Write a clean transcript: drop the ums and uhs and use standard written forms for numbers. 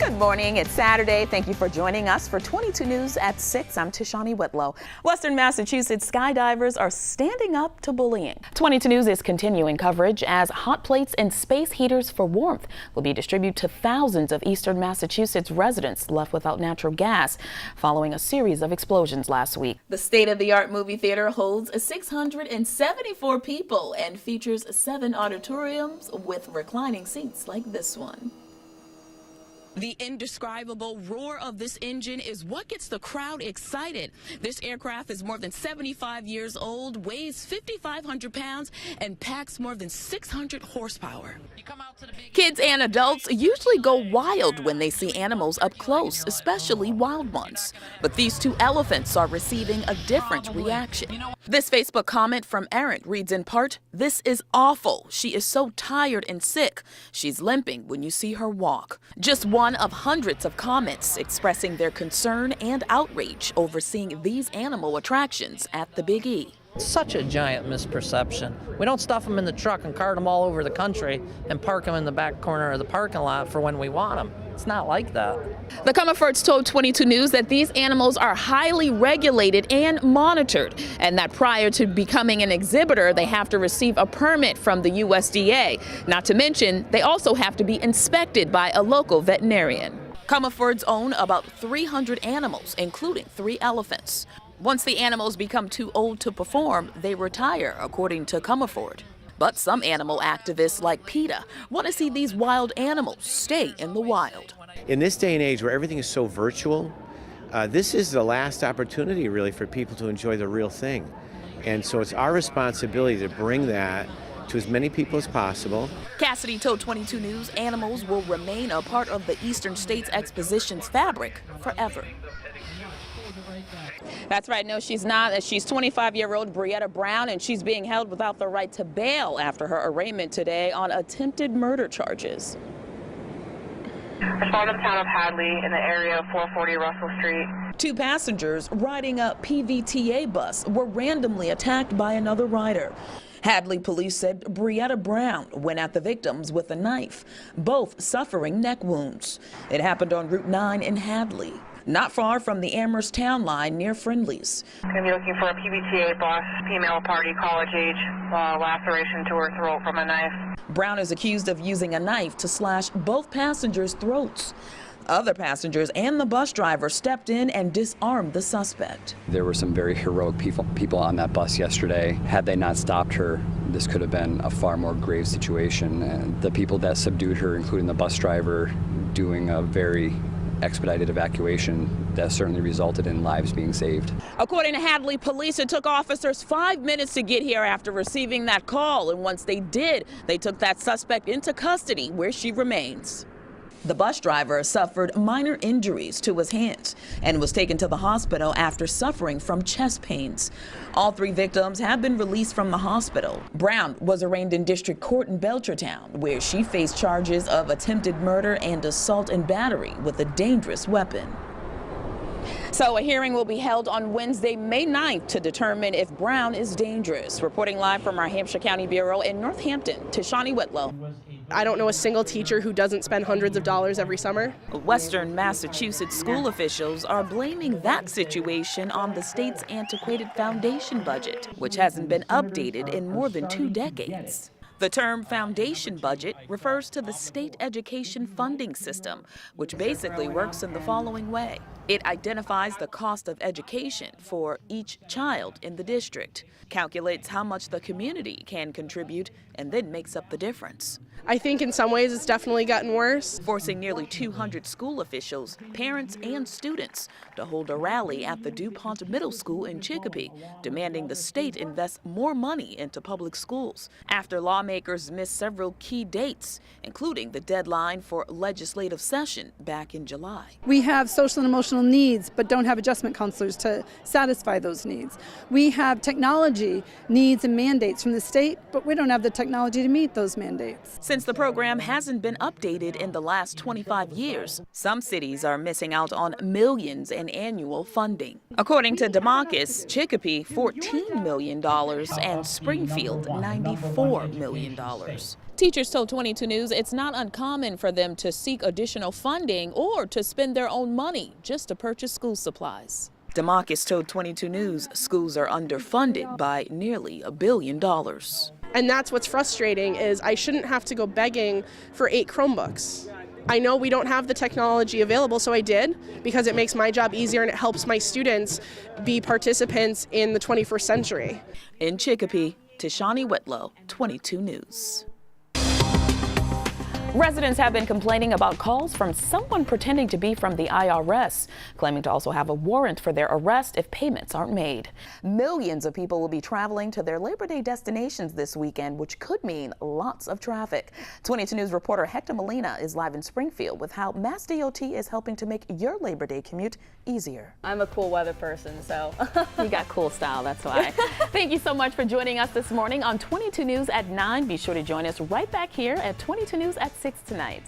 Good morning. It's Saturday. Thank you for joining us for 22 News at 6. I'm Tashanea Whitlow. Western Massachusetts skydivers are standing up to bullying. 22 News is continuing coverage as hot plates and space heaters for warmth will be distributed to thousands of Eastern Massachusetts residents left without natural gas following a series of explosions last week. The state-of-the-art movie theater holds 674 people and features 7 auditoriums with reclining seats like this one. The indescribable roar of this engine is what gets the crowd excited. This aircraft is more than 75 years old, weighs 5,500 pounds, and packs more than 600 horsepower. Kids and adults usually go wild when they see animals up close, especially wild ones. But these 2 elephants are receiving a different reaction. This Facebook comment from Erin reads in part, "This is awful. She is so tired and sick. She's limping when you see her walk." Just one of hundreds of comments expressing their concern and outrage over seeing these animal attractions at the Big E. Such a giant misperception. We don't stuff them in the truck and cart them all over the country and park them in the back corner of the parking lot for when we want them. It's not like that. The Comerfords told 22 News that these animals are highly regulated and monitored, and that prior to becoming an exhibitor, they have to receive a permit from the USDA. Not to mention, they also have to be inspected by a local veterinarian. Comerfords own about 300 animals, including 3 elephants. Once the animals become too old to perform, they retire, according to Comerford. But some animal activists like PETA want to see these wild animals stay in the wild. In this day and age where everything is so virtual, this is the last opportunity really for people to enjoy the real thing. And so it's our responsibility to bring that to as many people as possible. Cassidy told 22 News animals will remain a part of the Eastern States Exposition's fabric forever. That's right. No, she's not. She's 25-year-old Brietta Brown, and she's being held without the right to bail after her arraignment today on attempted murder charges. Respond to the town of Hadley in the area of 440 Russell Street. 2 passengers riding a PVTA bus were randomly attacked by another rider. Hadley police said Brietta Brown went at the victims with a knife, both suffering neck wounds. It happened on Route 9 in Hadley, not far from the Amherst Town Line near Friendly's. Going to be looking for a PVTA bus, female party, college age, laceration to her throat from a knife. Brown is accused of using a knife to slash both passengers' throats. Other passengers and the bus driver stepped in and disarmed the suspect. There were some very heroic people on that bus yesterday. Had they not stopped her, this could have been a far more grave situation. And the people that subdued her, including the bus driver, doing a very expedited evacuation that certainly resulted in lives being saved. According to Hadley police, it took officers 5 minutes to get here after receiving that call, and once they did, they took that suspect into custody where she remains. The bus driver suffered minor injuries to his hands and was taken to the hospital after suffering from chest pains. All 3 victims have been released from the hospital. Brown was arraigned in district court in Belchertown, where she faced charges of attempted murder and assault and battery with a dangerous weapon. So a hearing will be held on Wednesday, May 9th to determine if Brown is dangerous. Reporting live from our Hampshire County Bureau in Northampton, Tashanea Whitlow. I don't know a single teacher who doesn't spend hundreds of dollars every summer. Western Massachusetts school officials are blaming that situation on the state's antiquated foundation budget, which hasn't been updated in more than 2 decades. The term foundation budget refers to the state education funding system, which basically works in the following way. It identifies the cost of education for each child in the district, calculates how much the community can contribute, and then makes up the difference. I think in some ways it's definitely gotten worse. Forcing nearly 200 school officials, parents, and students to hold a rally at the DuPont Middle School in Chicopee, demanding the state invest more money into public schools after lawmakers missed several key dates, including the deadline for legislative session back in July. We have social and emotional needs, but don't have adjustment counselors to satisfy those needs. We have technology needs and mandates from the state, but we don't have the technology to meet those mandates. Since the program hasn't been updated in the last 25 years, some cities are missing out on millions in annual funding. According to Democus, Chicopee, $14 million, and Springfield, $94 million. Teachers told 22 News it's not uncommon for them to seek additional funding or to spend their own money just to purchase school supplies. DeMarcus told 22 News schools are underfunded by nearly $1 billion. And that's what's frustrating is I shouldn't have to go begging for 8 Chromebooks. I know we don't have the technology available, so I did because it makes my job easier and it helps my students be participants in the 21st century. In Chicopee, Tashanea, Whitlow, 22 News. Residents have been complaining about calls from someone pretending to be from the IRS, claiming to also have a warrant for their arrest if payments aren't made. Millions of people will be traveling to their Labor Day destinations this weekend, which could mean lots of traffic. 22 News reporter Hector Molina is live in Springfield with how Mass DOT is helping to make your Labor Day commute easier. I'm a cool weather person, so. You got cool style, that's why. Thank you so much for joining us this morning on 22 News at 9. Be sure to join us right back here at 22 News at 6 tonight.